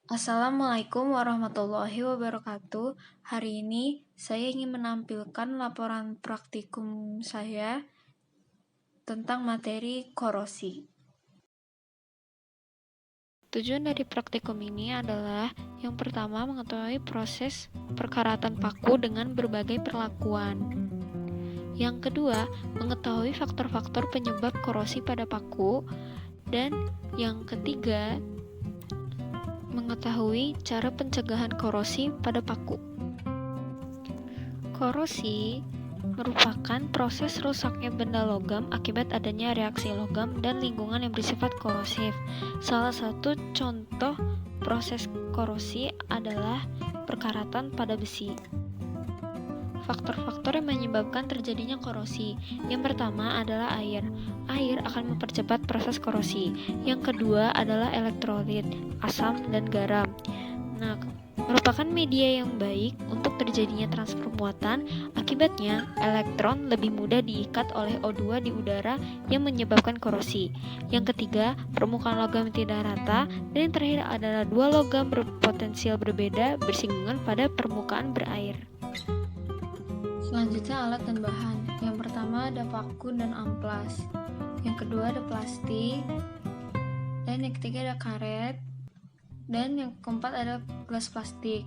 Assalamualaikum warahmatullahi wabarakatuh. Hari ini saya ingin menampilkan laporan praktikum saya tentang materi korosi. Tujuan dari praktikum ini adalah yang pertama mengetahui proses perkaratan paku dengan berbagai perlakuan. Yang kedua, mengetahui faktor-faktor penyebab korosi pada paku. Dan yang ketiga, mengetahui cara pencegahan korosi pada paku. Korosi merupakan proses rusaknya benda logam akibat adanya reaksi logam dan lingkungan yang bersifat korosif. Salah satu contoh proses korosi adalah perkaratan pada besi. Faktor-faktor yang menyebabkan terjadinya korosi. Yang pertama adalah air. Air akan mempercepat proses korosi. Yang kedua adalah elektrolit, asam dan garam. Merupakan media yang baik untuk terjadinya transfer muatan. Akibatnya, elektron lebih mudah diikat oleh O2 di udara yang menyebabkan korosi. Yang ketiga, permukaan logam tidak rata. Dan yang terakhir adalah dua logam berpotensial berbeda bersinggungan pada permukaan berair. Selanjutnya alat dan bahan. Yang pertama ada paku dan amplas. Yang kedua ada plastik. Dan yang ketiga ada karet. Dan yang keempat ada gelas plastik.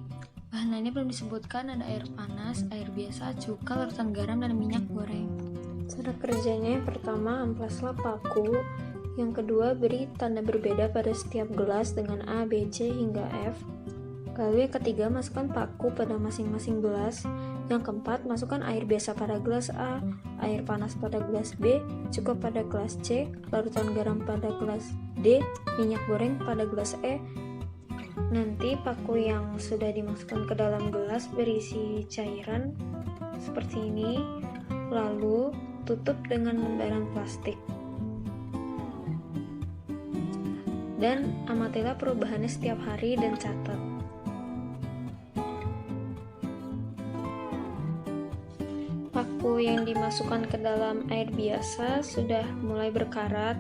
Bahan lainnya belum disebutkan, ada air panas, air biasa, cuka, larutan garam, dan minyak goreng. Cara kerjanya yang pertama, amplaslah paku. Yang kedua, beri tanda berbeda pada setiap gelas dengan A, B, C, hingga F. Lalu yang ketiga, masukkan paku pada masing-masing gelas. Yang keempat, masukkan air biasa pada gelas A, air panas pada gelas B, cuka pada gelas C, larutan garam pada gelas D, minyak goreng pada gelas E. Nanti paku yang sudah dimasukkan ke dalam gelas berisi cairan seperti ini, lalu tutup dengan lembaran plastik. Dan amatilah perubahannya setiap hari dan catat. Paku yang dimasukkan ke dalam air biasa sudah mulai berkarat.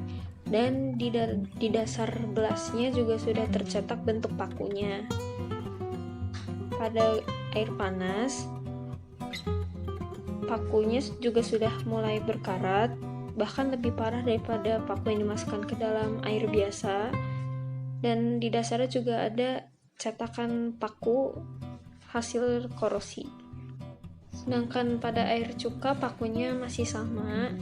Dan di dasar gelasnya juga sudah tercetak bentuk pakunya. Pada air panas, pakunya juga sudah mulai berkarat, bahkan lebih parah daripada paku yang dimasukkan ke dalam air biasa. Dan di dasarnya juga ada cetakan paku hasil korosi. Sedangkan pada air cuka pakunya masih sama.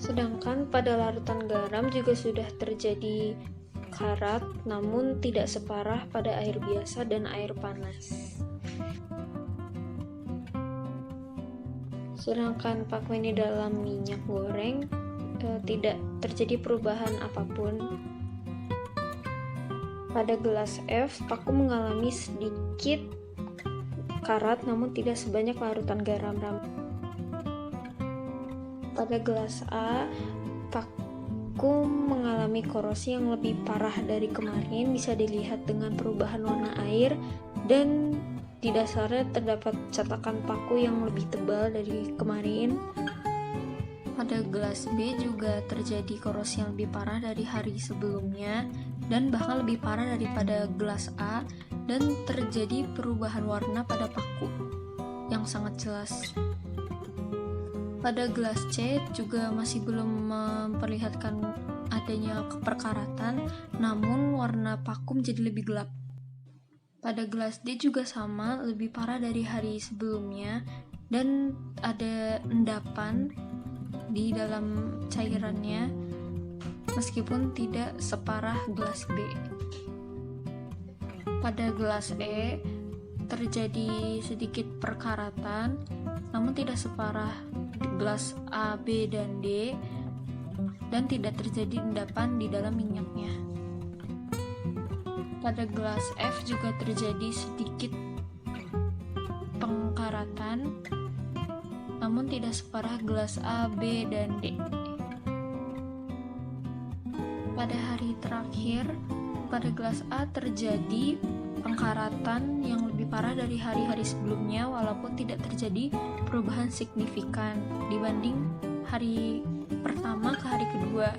Sedangkan pada larutan garam juga sudah terjadi karat, namun tidak separah pada air biasa dan air panas. Sedangkan paku ini dalam minyak goreng tidak terjadi perubahan apapun. Pada gelas F, paku mengalami sedikit karat, namun tidak sebanyak larutan garam. Pada gelas A, paku mengalami korosi yang lebih parah dari kemarin, bisa dilihat dengan perubahan warna air, dan di dasarnya terdapat cetakan paku yang lebih tebal dari kemarin. Pada gelas B juga terjadi korosi yang lebih parah dari hari sebelumnya, dan bahkan lebih parah daripada gelas A, dan terjadi perubahan warna pada paku yang sangat jelas. Pada gelas C juga masih belum memperlihatkan adanya keperkaratan, namun warna paku menjadi lebih gelap. Pada gelas D juga sama, lebih parah dari hari sebelumnya, dan ada endapan di dalam cairannya, meskipun tidak separah gelas B. Pada gelas E terjadi sedikit perkaratan, namun tidak separah gelas A, B, dan D, dan tidak terjadi endapan di dalam minyaknya. Pada gelas F juga terjadi sedikit pengkaratan, namun tidak separah gelas A, B, dan D. Pada hari terakhir, pada gelas A terjadi pengkaratan yang lebih parah dari hari-hari sebelumnya, walaupun tidak terjadi perubahan signifikan dibanding hari pertama ke hari kedua.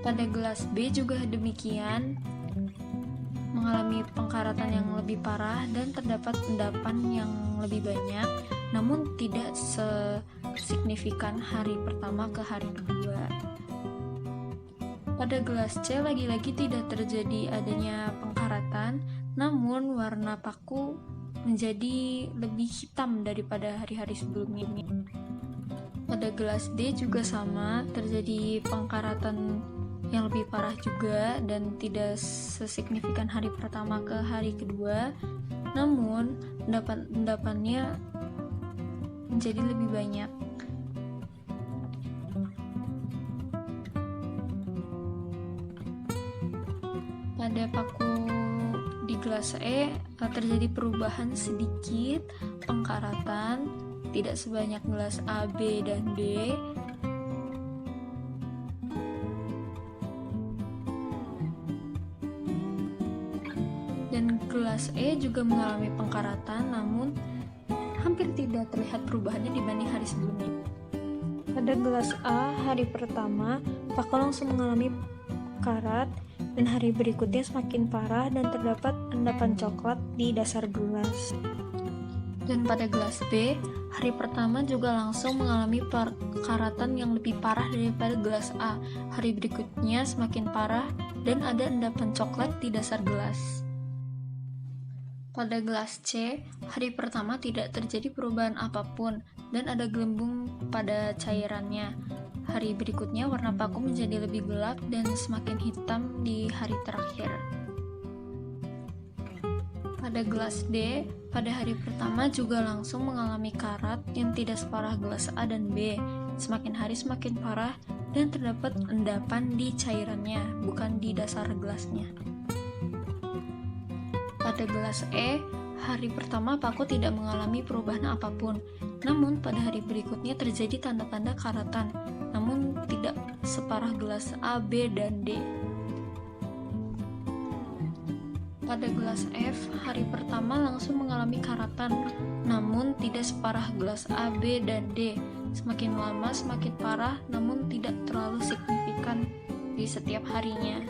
Pada gelas B juga demikian, mengalami pengkaratan yang lebih parah dan terdapat endapan yang lebih banyak, namun tidak sesignifikan hari pertama ke hari kedua. Pada gelas C lagi-lagi tidak terjadi adanya pengkaratan, namun warna paku menjadi lebih hitam daripada hari-hari sebelumnya. Pada gelas D juga sama, terjadi pengkaratan yang lebih parah juga dan tidak sesignifikan hari pertama ke hari kedua, namun endapannya menjadi lebih banyak. Pada paku di gelas E terjadi perubahan sedikit, pengkaratan, tidak sebanyak gelas A, B, dan D. Dan gelas E juga mengalami pengkaratan, namun hampir tidak terlihat perubahannya dibanding hari sebelumnya. Pada gelas A, hari pertama, paku langsung mengalami karat, dan hari berikutnya semakin parah dan terdapat endapan coklat di dasar gelas. Dan pada gelas B, hari pertama juga langsung mengalami karatan yang lebih parah daripada gelas A. Hari berikutnya semakin parah dan ada endapan coklat di dasar gelas. Pada gelas C, hari pertama tidak terjadi perubahan apapun dan ada gelembung pada cairannya. Hari berikutnya warna paku menjadi lebih gelap dan semakin hitam di hari terakhir. Pada gelas D, pada hari pertama juga langsung mengalami karat yang tidak separah gelas A dan B. Semakin hari semakin parah dan terdapat endapan di cairannya, bukan di dasar gelasnya. Pada gelas E, hari pertama paku tidak mengalami perubahan apapun, namun pada hari berikutnya terjadi tanda-tanda karatan, namun tidak separah gelas A, B, dan D. Pada gelas F, hari pertama langsung mengalami karatan, namun tidak separah gelas A, B, dan D. Semakin lama semakin parah, namun tidak terlalu signifikan di setiap harinya.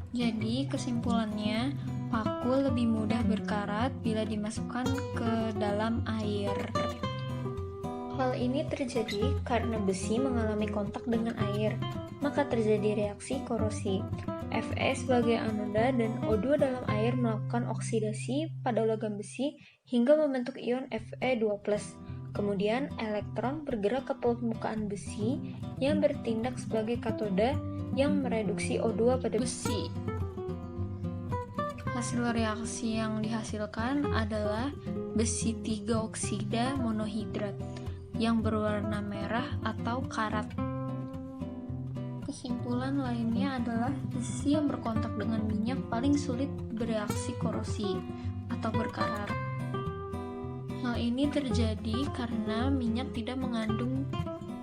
Jadi kesimpulannya, paku lebih mudah berkarat bila dimasukkan ke dalam air. Hal ini terjadi karena besi mengalami kontak dengan air, maka terjadi reaksi korosi. Fe sebagai anoda dan O2 dalam air melakukan oksidasi pada logam besi hingga membentuk ion Fe2+. Kemudian elektron bergerak ke permukaan besi yang bertindak sebagai katoda yang mereduksi O2 pada besi. Hasil reaksi yang dihasilkan adalah besi 3 oksida monohidrat yang berwarna merah atau karat. Kesimpulan lainnya adalah besi yang berkontak dengan minyak paling sulit bereaksi korosi atau berkarat. Hal ini terjadi karena minyak tidak mengandung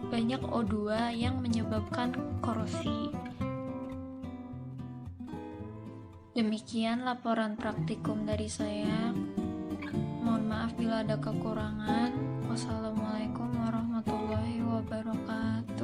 banyak O2 yang menyebabkan korosi. Demikian laporan praktikum dari saya. Mohon maaf bila ada kekurangan. Wassalamualaikum warahmatullahi wabarakatuh.